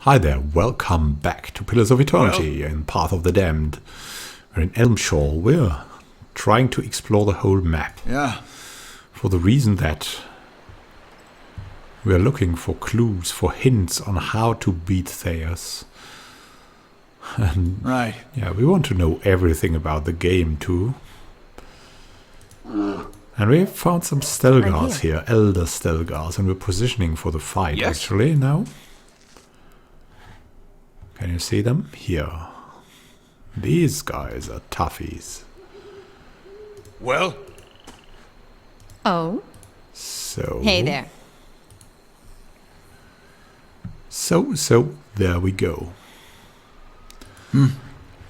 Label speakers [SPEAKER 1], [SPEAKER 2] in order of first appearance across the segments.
[SPEAKER 1] Hi there, welcome back to Pillars of Eternity and Path of the Damned. We're in Elmshall. We're trying to explore the whole map.
[SPEAKER 2] Yeah.
[SPEAKER 1] For the reason that we're looking for clues, for hints on how to beat Thayers. And
[SPEAKER 2] Right.
[SPEAKER 1] yeah, we want to know everything about the game too. And we have found some Stelgars here, Elder Stelgars, and we're positioning for the fight actually now. Can you see them? Here. These guys are toughies.
[SPEAKER 2] Well?
[SPEAKER 3] Oh?
[SPEAKER 1] So...
[SPEAKER 3] Hey there.
[SPEAKER 1] So, there we go.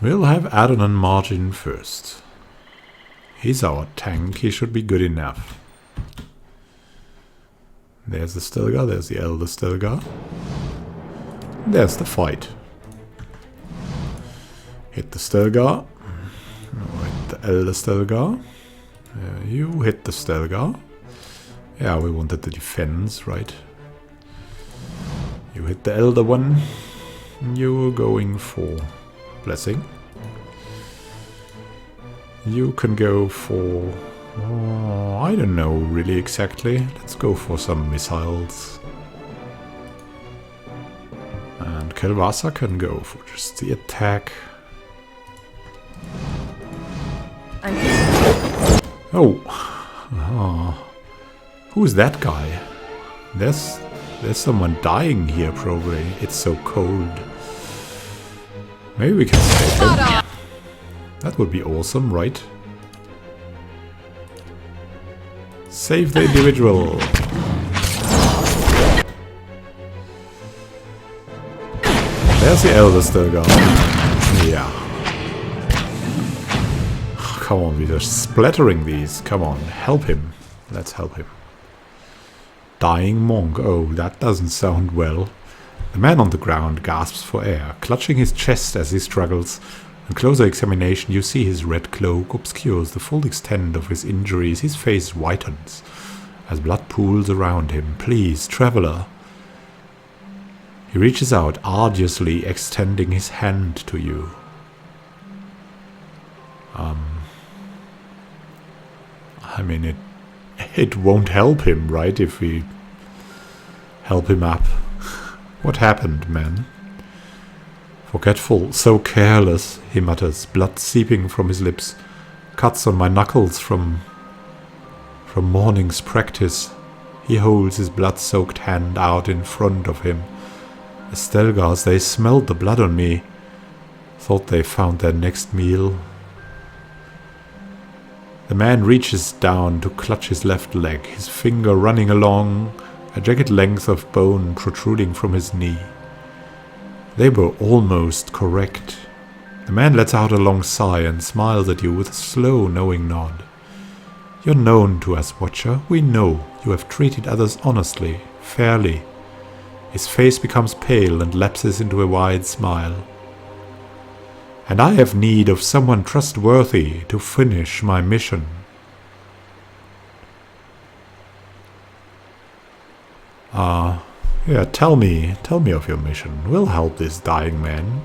[SPEAKER 1] We'll have Adon Margin first. He's our tank, he should be good enough. There's the Stelgar, there's the Elder Stelgar. There's the fight. Hit the Stelgar. Hit the Elder Stelgar. You hit the Stelgar. Yeah, we wanted the defense, right? You hit the Elder one. You're going for Blessing. You can go for... oh, I don't know really exactly. Let's go for some missiles. And Kelvasa can go for just the attack. Oh. Who's that guy? There's someone dying here probably. It's so cold. Maybe we can save him. That would be awesome, right? Save the individual. There's the Elder Stelgar. Yeah. Come on, we're just splattering these. Come on, help him. Let's help him. Dying monk. Oh, that doesn't sound well. The man on the ground gasps for air, clutching his chest as he struggles. On closer examination, you see his red cloak obscures the full extent of his injuries. His face whitens as blood pools around him. Please, traveler. He reaches out, arduously extending his hand to you. I mean, it won't help him, right, if we help him up. What happened, man? Forgetful, so careless, he mutters, blood seeping from his lips. Cuts on my knuckles from morning's practice. He holds his blood-soaked hand out in front of him. The Stelgars, they smelled the blood on me. Thought they found their next meal. The man reaches down to clutch his left leg, his finger running along a jagged length of bone protruding from his knee. They were almost correct. The man lets out a long sigh and smiles at you with a slow, knowing nod. You're known to us, Watcher. We know you have treated others honestly, fairly. His face becomes pale and lapses into a wide smile. And I have need of someone trustworthy to finish my mission. Yeah, tell me of your mission. We'll help this dying man.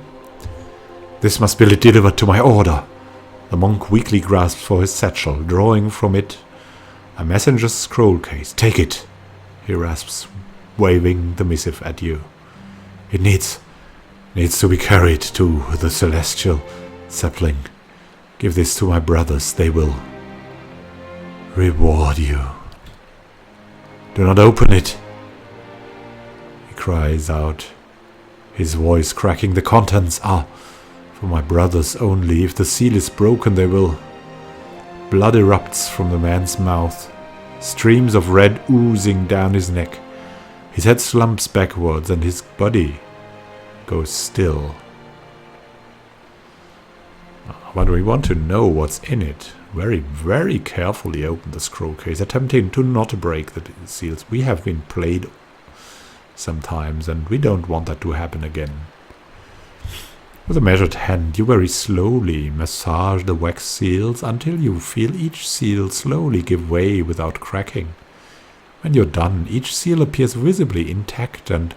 [SPEAKER 1] This must be delivered to my order. The monk weakly grasps for his satchel, drawing from it a messenger's scroll case. Take it, he rasps, waving the missive at you. It needs to be carried to the celestial sapling. Give this to my brothers. They will reward you. Do not open it, he cries out, his voice cracking. The contents are for my brothers only. If the seal is broken, they will... Blood erupts from the man's mouth, streams of red oozing down his neck. His head slumps backwards and his body goes still. But we want to know what's in it. Very, very carefully open the scroll case, attempting to not break the seals. We have been played sometimes, and we don't want that to happen again. With a measured hand, you very slowly massage the wax seals until you feel each seal slowly give way without cracking. When you're done, each seal appears visibly intact and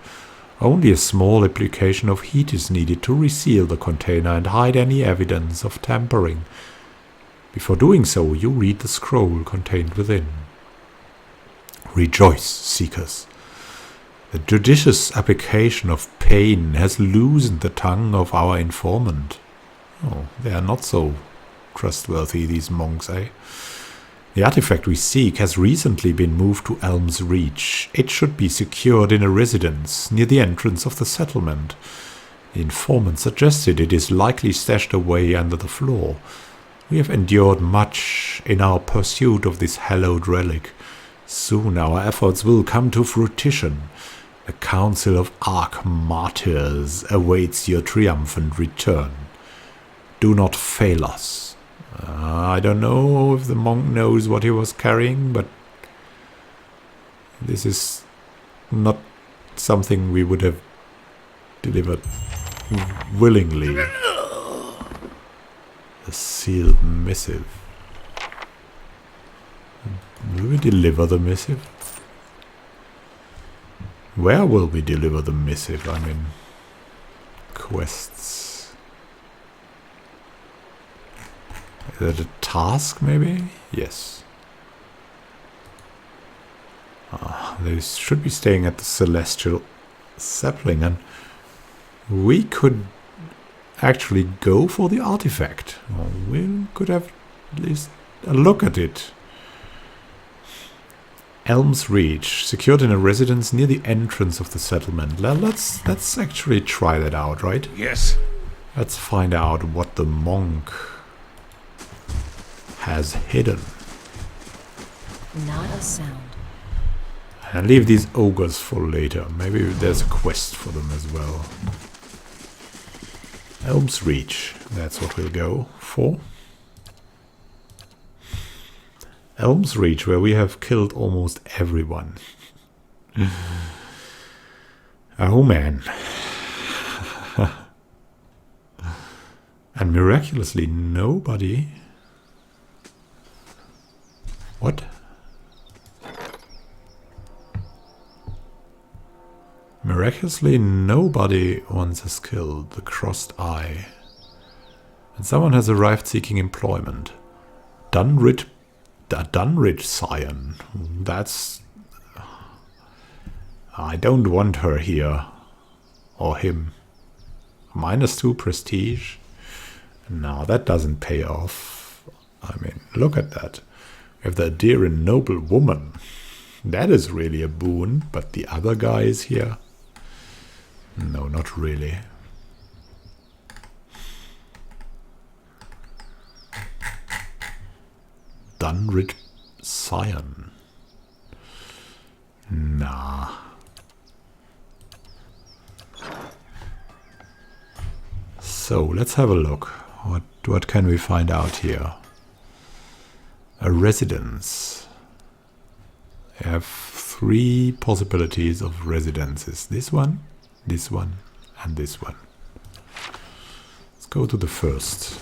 [SPEAKER 1] Only a small application of heat is needed to reseal the container and hide any evidence of tampering. Before doing so, you read the scroll contained within. Rejoice, seekers. The judicious application of pain has loosened the tongue of our informant. Oh, they are not so trustworthy, these monks, eh? The artifact we seek has recently been moved to Elm's Reach. It should be secured in a residence near the entrance of the settlement. The informant suggested it is likely stashed away under the floor. We have endured much in our pursuit of this hallowed relic. Soon our efforts will come to fruition. The Council of Arch-Martyrs awaits your triumphant return. Do not fail us. I don't know if the monk knows what he was carrying, but this is not something we would have delivered willingly. A sealed missive. Will we deliver the missive? Where will we deliver the missive? I mean, quests. Is that a task, maybe? Yes. They should be staying at the Celestial Sapling, and we could actually go for the artifact. Or we could have at least a look at it. Elm's Reach, secured in a residence near the entrance of the settlement. Let's actually try that out, right?
[SPEAKER 2] Yes.
[SPEAKER 1] Let's find out what the monk has hidden.
[SPEAKER 3] Not a sound.
[SPEAKER 1] And leave these ogres for later. Maybe there's a quest for them as well. Elm's Reach, that's what we'll go for. Elm's Reach, where we have killed almost everyone. Oh man. And miraculously nobody... What? Miraculously nobody once has killed the Crossed Eye. And someone has arrived seeking employment. Dunrid Scion. That's... I don't want her here. Or him. -2 prestige. No, that doesn't pay off. I mean, look at that. We have the dear and noble woman. That is really a boon. But the other guys here? No, not really. Dunrid Scion. Nah. So, let's have a look. What can we find out here? A residence. We have 3 possibilities of residences. This one, and this one. Let's go to the first.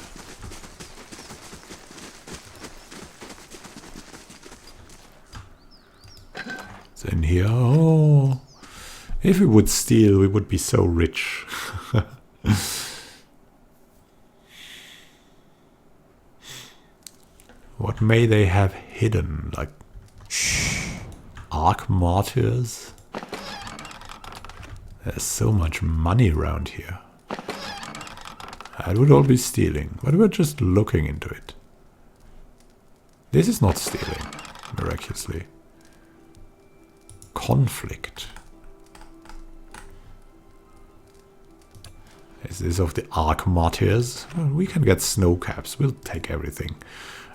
[SPEAKER 1] It's in here. Oh, if we would steal, we would be so rich. What may they have hidden? Like Arch-Martyrs? There's so much money around here. That would all be stealing, but we're just looking into it. This is not stealing, miraculously. Conflict. Is this of the Arch-Martyrs? Well, we can get snow caps, we'll take everything.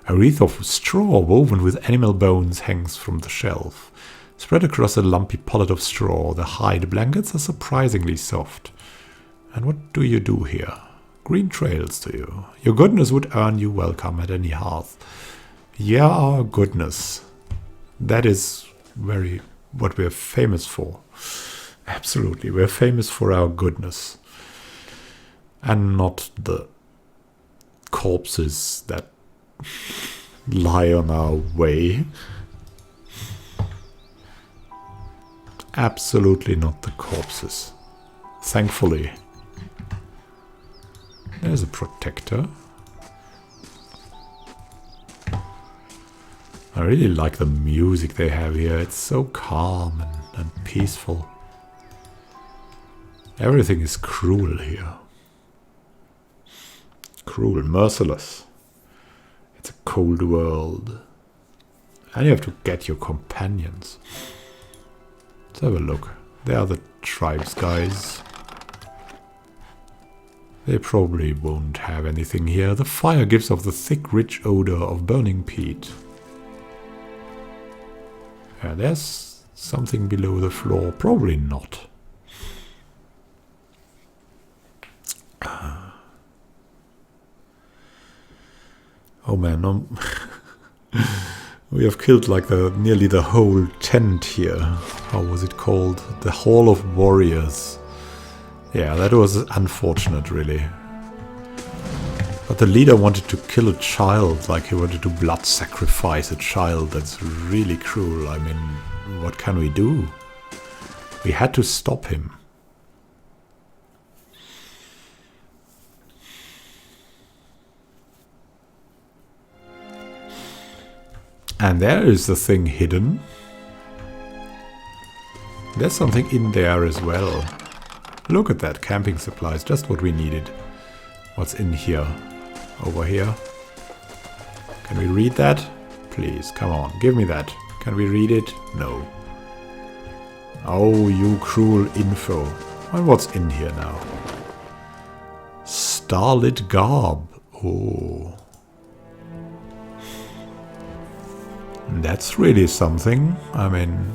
[SPEAKER 1] A wreath of straw woven with animal bones hangs from the shelf. Spread across a lumpy pallet of straw, the hide blankets are surprisingly soft. And what do you do here? Green trails to you. Your goodness would earn you welcome at any hearth. Yeah, our goodness. That is very what we're famous for. Absolutely, we're famous for our goodness. And not the corpses that lie on our way. Absolutely not the corpses. Thankfully. There's a protector. I really like the music they have here. It's so calm and peaceful. Everything is cruel here. Cruel, merciless. It's a cold world. And you have to get your companions. Let's have a look. They are the tribes guys. They probably won't have anything here. The fire gives off the thick, rich odor of burning peat. Yeah, there's something below the floor. Probably not. Oh man, we have killed like nearly the whole tent here. How was it called? The Hall of Warriors. Yeah, that was unfortunate, really. But the leader wanted to kill a child, like he wanted to blood sacrifice a child. That's really cruel. I mean, what can we do? We had to stop him. And there is the thing hidden. There's something in there as well. Look at that, camping supplies, just what we needed. What's in here? Over here. Can we read that? Please, come on, give me that. Can we read it? No. Oh, you cruel info. Well, what's in here now? Starlit garb. Oh. That's really something. I mean,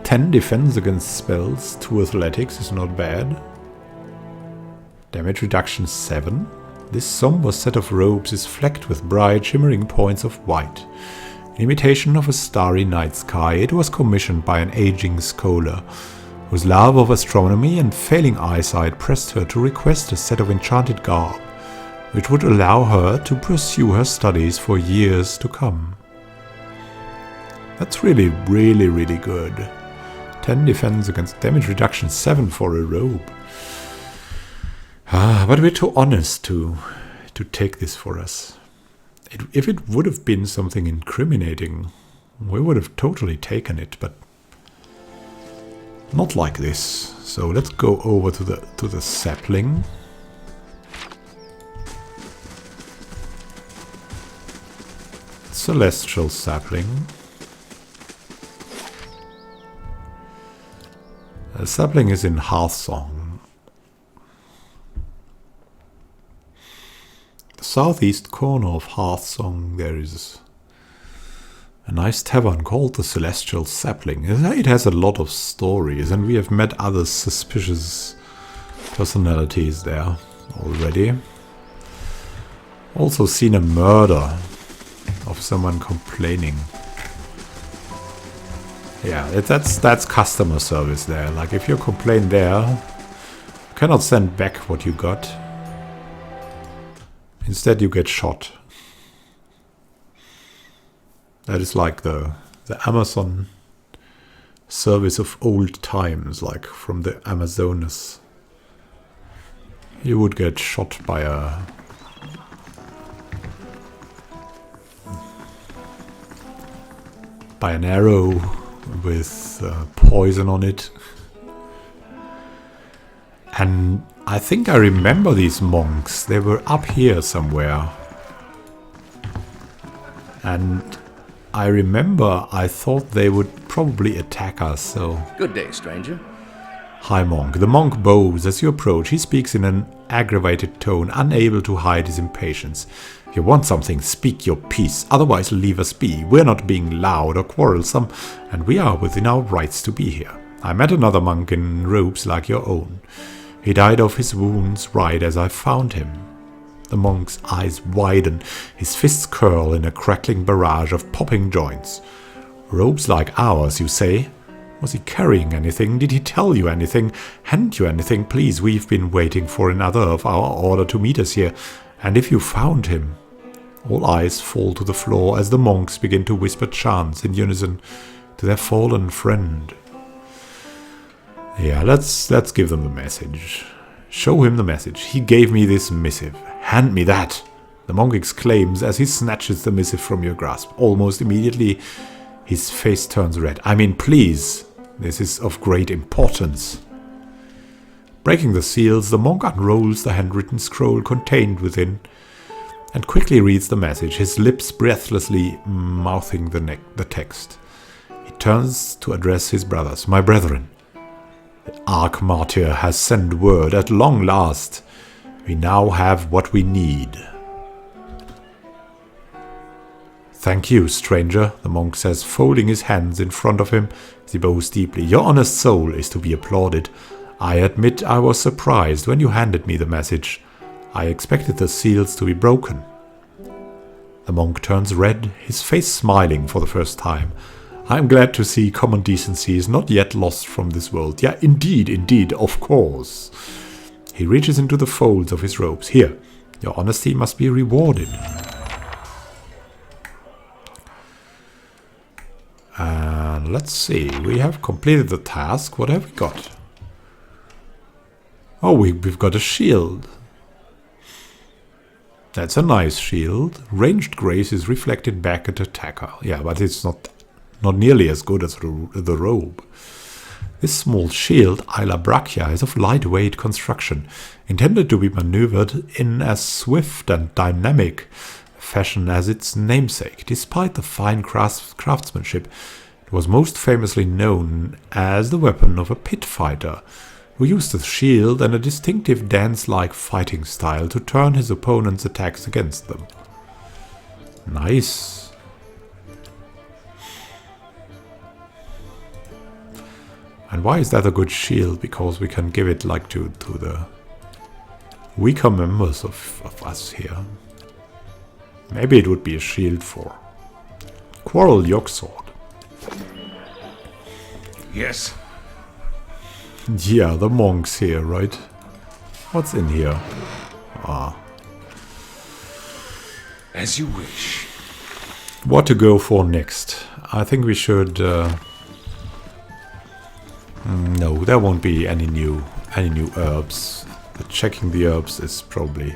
[SPEAKER 1] 10 defense against spells, 2 athletics is not bad. Damage reduction 7. This somber set of robes is flecked with bright, shimmering points of white. In imitation of a starry night sky, it was commissioned by an aging scholar, whose love of astronomy and failing eyesight pressed her to request a set of enchanted garb, which would allow her to pursue her studies for years to come. That's really, really, really good. 10 defense against damage reduction 7 for a robe. But we're too honest to take this for us. If it would have been something incriminating, we would have totally taken it, but not like this. So let's go over to the sapling. Celestial sapling. The sapling is in Hearthsong. The southeast corner of Hearthsong there is a nice tavern called the Celestial Sapling. It has a lot of stories and we have met other suspicious personalities there already. Also seen a murder of someone complaining. Yeah, that's customer service there. Like if you complain there, you cannot send back what you got. Instead you get shot. That is like the Amazon service of old times, like from the Amazonas. You would get shot by an arrow with poison on it. And I think I remember these monks. They were up here somewhere. And I remember I thought they would probably attack us, so...
[SPEAKER 3] Good day, stranger.
[SPEAKER 1] Hi, monk. The monk bows as you approach. He speaks in an aggravated tone, unable to hide his impatience. If you want something, speak your piece. Otherwise, leave us be. We're not being loud or quarrelsome, and we are within our rights to be here. I met another monk in robes like your own. He died of his wounds right as I found him. The monk's eyes widen, his fists curl in a crackling barrage of popping joints. Robes like ours, you say? Was he carrying anything? Did he tell you anything? Hand you anything? Please, we've been waiting for another of our order to meet us here. And if you found him... All eyes fall to the floor as the monks begin to whisper chants in unison to their fallen friend. Yeah, let's give them the message. Show him the message. He gave me this missive. Hand me that! The monk exclaims as he snatches the missive from your grasp. Almost immediately, his face turns red. I mean, please. This is of great importance. Breaking the seals, the monk unrolls the handwritten scroll contained within and quickly reads the message, his lips breathlessly mouthing the text. He turns to address his brothers. My brethren, the Arch-Martyr has sent word at long last. We now have what we need. Thank you, stranger, the monk says, folding his hands in front of him as he bows deeply. Your honest soul is to be applauded. I admit I was surprised when you handed me the message. I expected the seals to be broken. The monk turns red, his face smiling for the first time. I am glad to see common decency is not yet lost from this world. Yeah, indeed, of course. He reaches into the folds of his robes. Here, your honesty must be rewarded. And let's see, we have completed the task. What have we got? Oh, we've got a shield. That's a nice shield. Ranged grace is reflected back at attacker. Yeah, but it's not nearly as good as the robe. This small shield, Isla Brachia, is of lightweight construction, intended to be maneuvered in as swift and dynamic fashion as its namesake. Despite the fine craftsmanship, it was most famously known as the weapon of a pit fighter, who used the shield and a distinctive dance-like fighting style to turn his opponent's attacks against them. Nice. And why is that a good shield? Because we can give it like to the weaker members of us here. Maybe it would be a shield for Quarrel Yogsword.
[SPEAKER 2] Yes.
[SPEAKER 1] Yeah, the monks here, right? What's in here? Ah.
[SPEAKER 2] As you wish.
[SPEAKER 1] What to go for next? I think we should... no, there won't be any new herbs. Checking the herbs is probably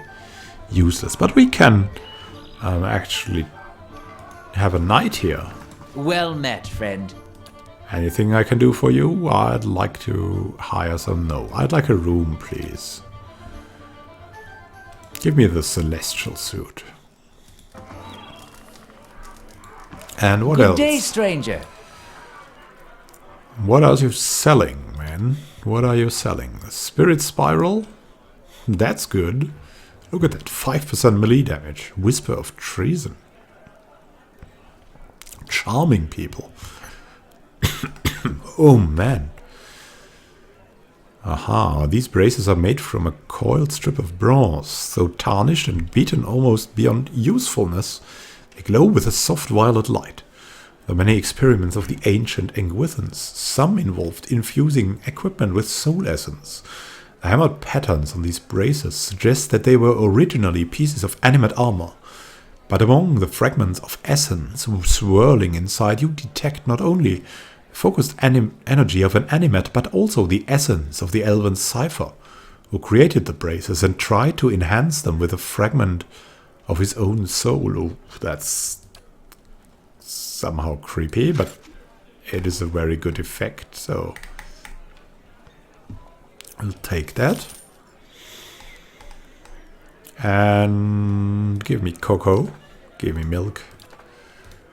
[SPEAKER 1] useless. But we can actually have a night here.
[SPEAKER 3] Well met, friend.
[SPEAKER 1] Anything I can do for you? I'd like to hire some... No, I'd like a room, please. Give me the celestial suit. And what else?
[SPEAKER 3] Good day, stranger.
[SPEAKER 1] What are you selling, man? What are you selling? The Spirit Spiral? That's good. Look at that, 5% melee damage. Whisper of Treason. Charming people. Oh man. Aha, these braces are made from a coiled strip of bronze. Though tarnished and beaten almost beyond usefulness, they glow with a soft violet light. The many experiments of the ancient Engwithans, some involved infusing equipment with soul essence. The hammered patterns on these braces suggest that they were originally pieces of animate armor. But among the fragments of essence swirling inside, you detect not only focused energy of an animate, but also the essence of the elven cipher, who created the braces and tried to enhance them with a fragment of his own soul. Oh, that's somehow creepy, but it is a very good effect, so I'll take that. And give me cocoa, give me milk,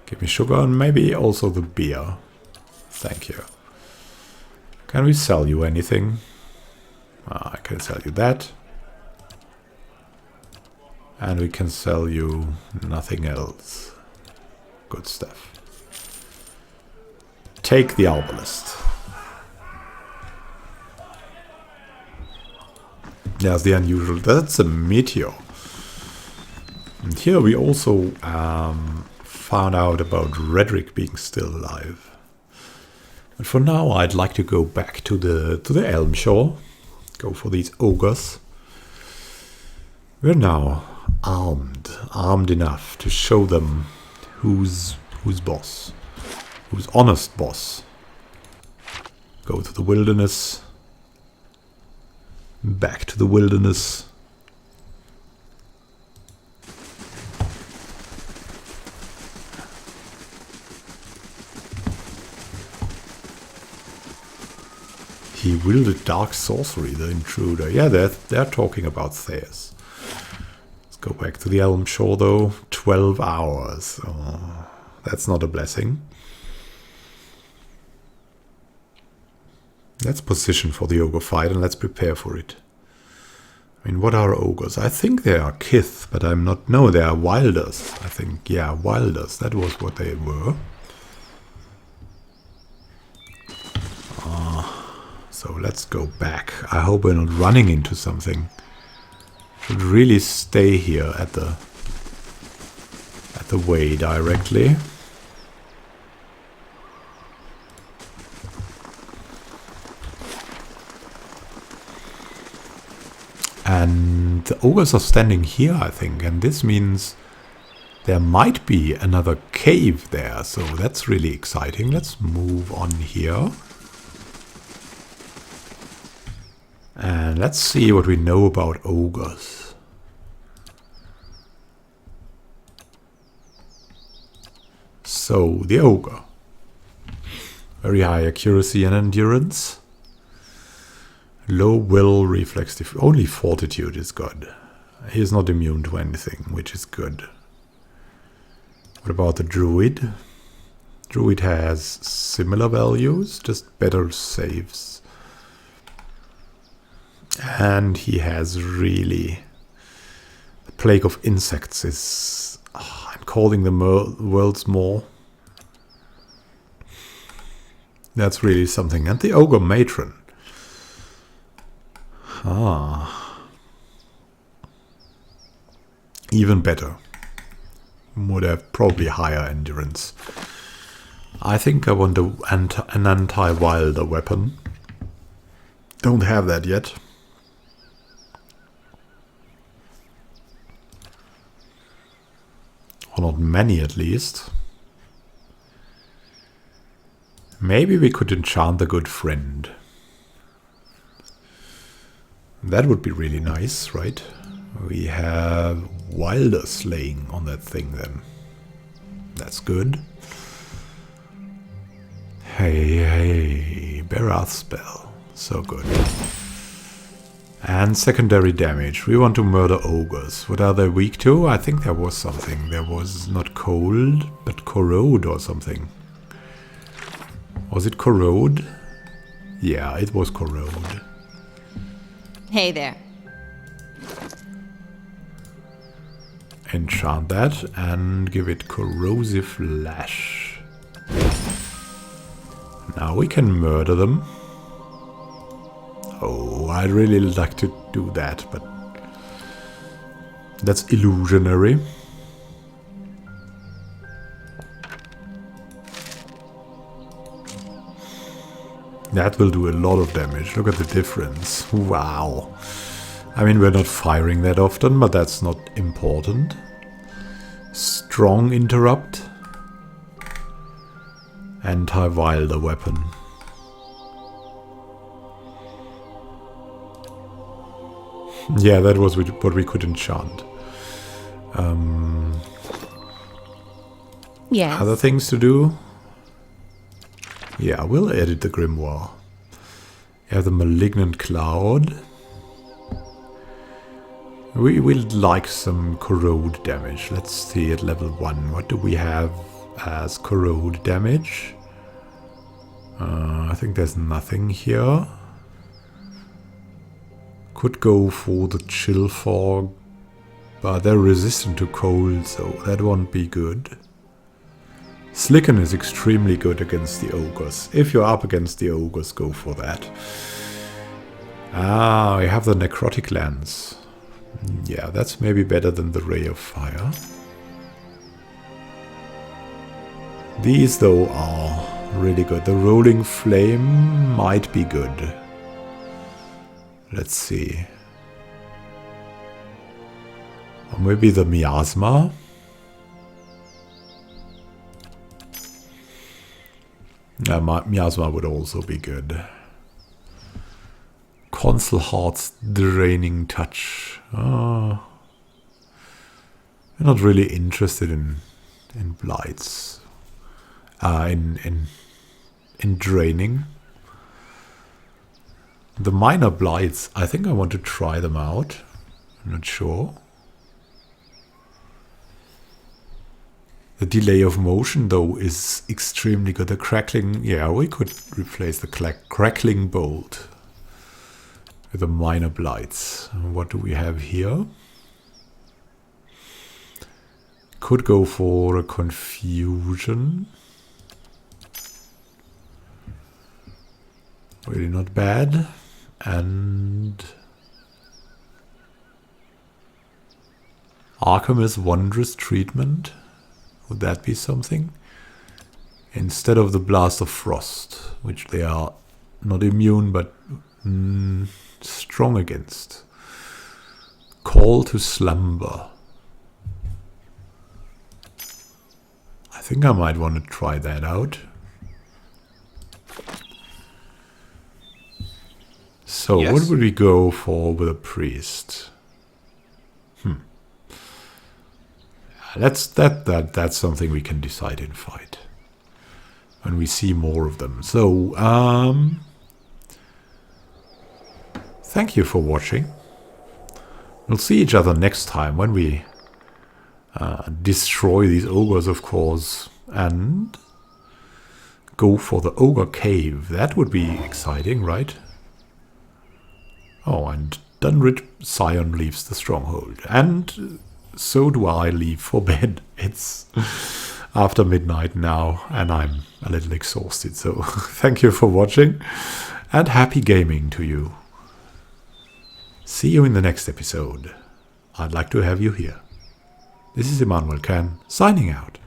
[SPEAKER 1] give me sugar, and maybe also the beer. Thank you. Can we sell you anything? I can sell you that. And we can sell you nothing else. Good stuff. Take the Arbalest. There's the unusual. That's a meteor. And here we also found out about Redrick being still alive. But for now, I'd like to go back to the Elm Shore. Go for these ogres. We're now armed enough to show them who's boss, who's honest boss. Go to the wilderness, Back to the wilderness. He wielded dark sorcery, the intruder. Yeah, they're talking about Thais. Let's go back to the Elm Shore, though. 12 hours. Oh, that's not a blessing. Let's position for the ogre fight and let's prepare for it. I mean, what are ogres? I think they are kith, but I'm not... No, they are wilders. I think, yeah, wilders. That was what they were. So let's go back. I hope we're not running into something. Should really stay here at the way directly. And the ogres are standing here, I think, and this means there might be another cave there, so that's really exciting. Let's move on here. And let's see what we know about ogres. So, the ogre. Very high accuracy and endurance. Low will, reflex, only fortitude is good. He is not immune to anything, which is good. What about the druid? Druid has similar values, just better saves. And he has really... The plague of insects is... I'm calling the world's more. That's really something. And the ogre matron. Even better. Would have probably higher endurance. I think I want an anti-wilder weapon. Don't have that yet. Or not many at least. Maybe we could enchant the good friend. That would be really nice, right? We have wilder slaying on that thing then. That's good. Hey, Berath spell. So good. And secondary damage. We want to murder ogres. What are they weak to? I think there was something. There was not cold, but corrode or something. Was it corrode? Yeah, it was corrode.
[SPEAKER 4] Hey there.
[SPEAKER 1] Enchant that and give it corrosive lash. Now we can murder them. Oh, I'd really like to do that, but that's illusionary. That will do a lot of damage. Look at the difference. Wow. I mean, we're not firing that often, but that's not important. Strong interrupt. Anti-wilder weapon. Yeah, that was what we could enchant.
[SPEAKER 4] Yes.
[SPEAKER 1] Other things to do? Yeah, we'll edit the Grimoire. You have the Malignant Cloud. We will like some corrode damage. Let's see at level 1. What do we have as corrode damage? I think there's nothing here. Could go for the chill fog, but they're resistant to cold, so that won't be good. Slicken is extremely good against the ogres. If you're up against the ogres, go for that. Ah, we have the necrotic lance. Yeah, that's maybe better than the ray of fire. These, though, are really good. The rolling flame might be good. Let's see. Or maybe the miasma. Yeah, miasma would also be good. Tonsil Heart's draining touch. We're not really interested in blights. In draining. The minor blights, I think I want to try them out. I'm not sure. The delay of motion, though, is extremely good. The crackling, yeah, we could replace the crackling bolt with the minor blights. What do we have here? Could go for a confusion. Really not bad. And Alchemist's Wondrous Treatment. Would that be something? Instead of the Blast of Frost, which they are not immune but strong against. Call to Slumber. I think I might want to try that out. So
[SPEAKER 2] Yes?
[SPEAKER 1] what would we go for with a priest? That's something we can decide in fight when we see more of them. So thank you for watching. We'll see each other next time when we destroy these ogres, of course, and go for the ogre cave. That would be exciting, right? Oh, and Dunrid Scion leaves the stronghold. And so do I leave for bed. It's after midnight now, and I'm a little exhausted. So thank you for watching, and happy gaming to you. See you in the next episode. I'd like to have you here. This is Immanuel signing out.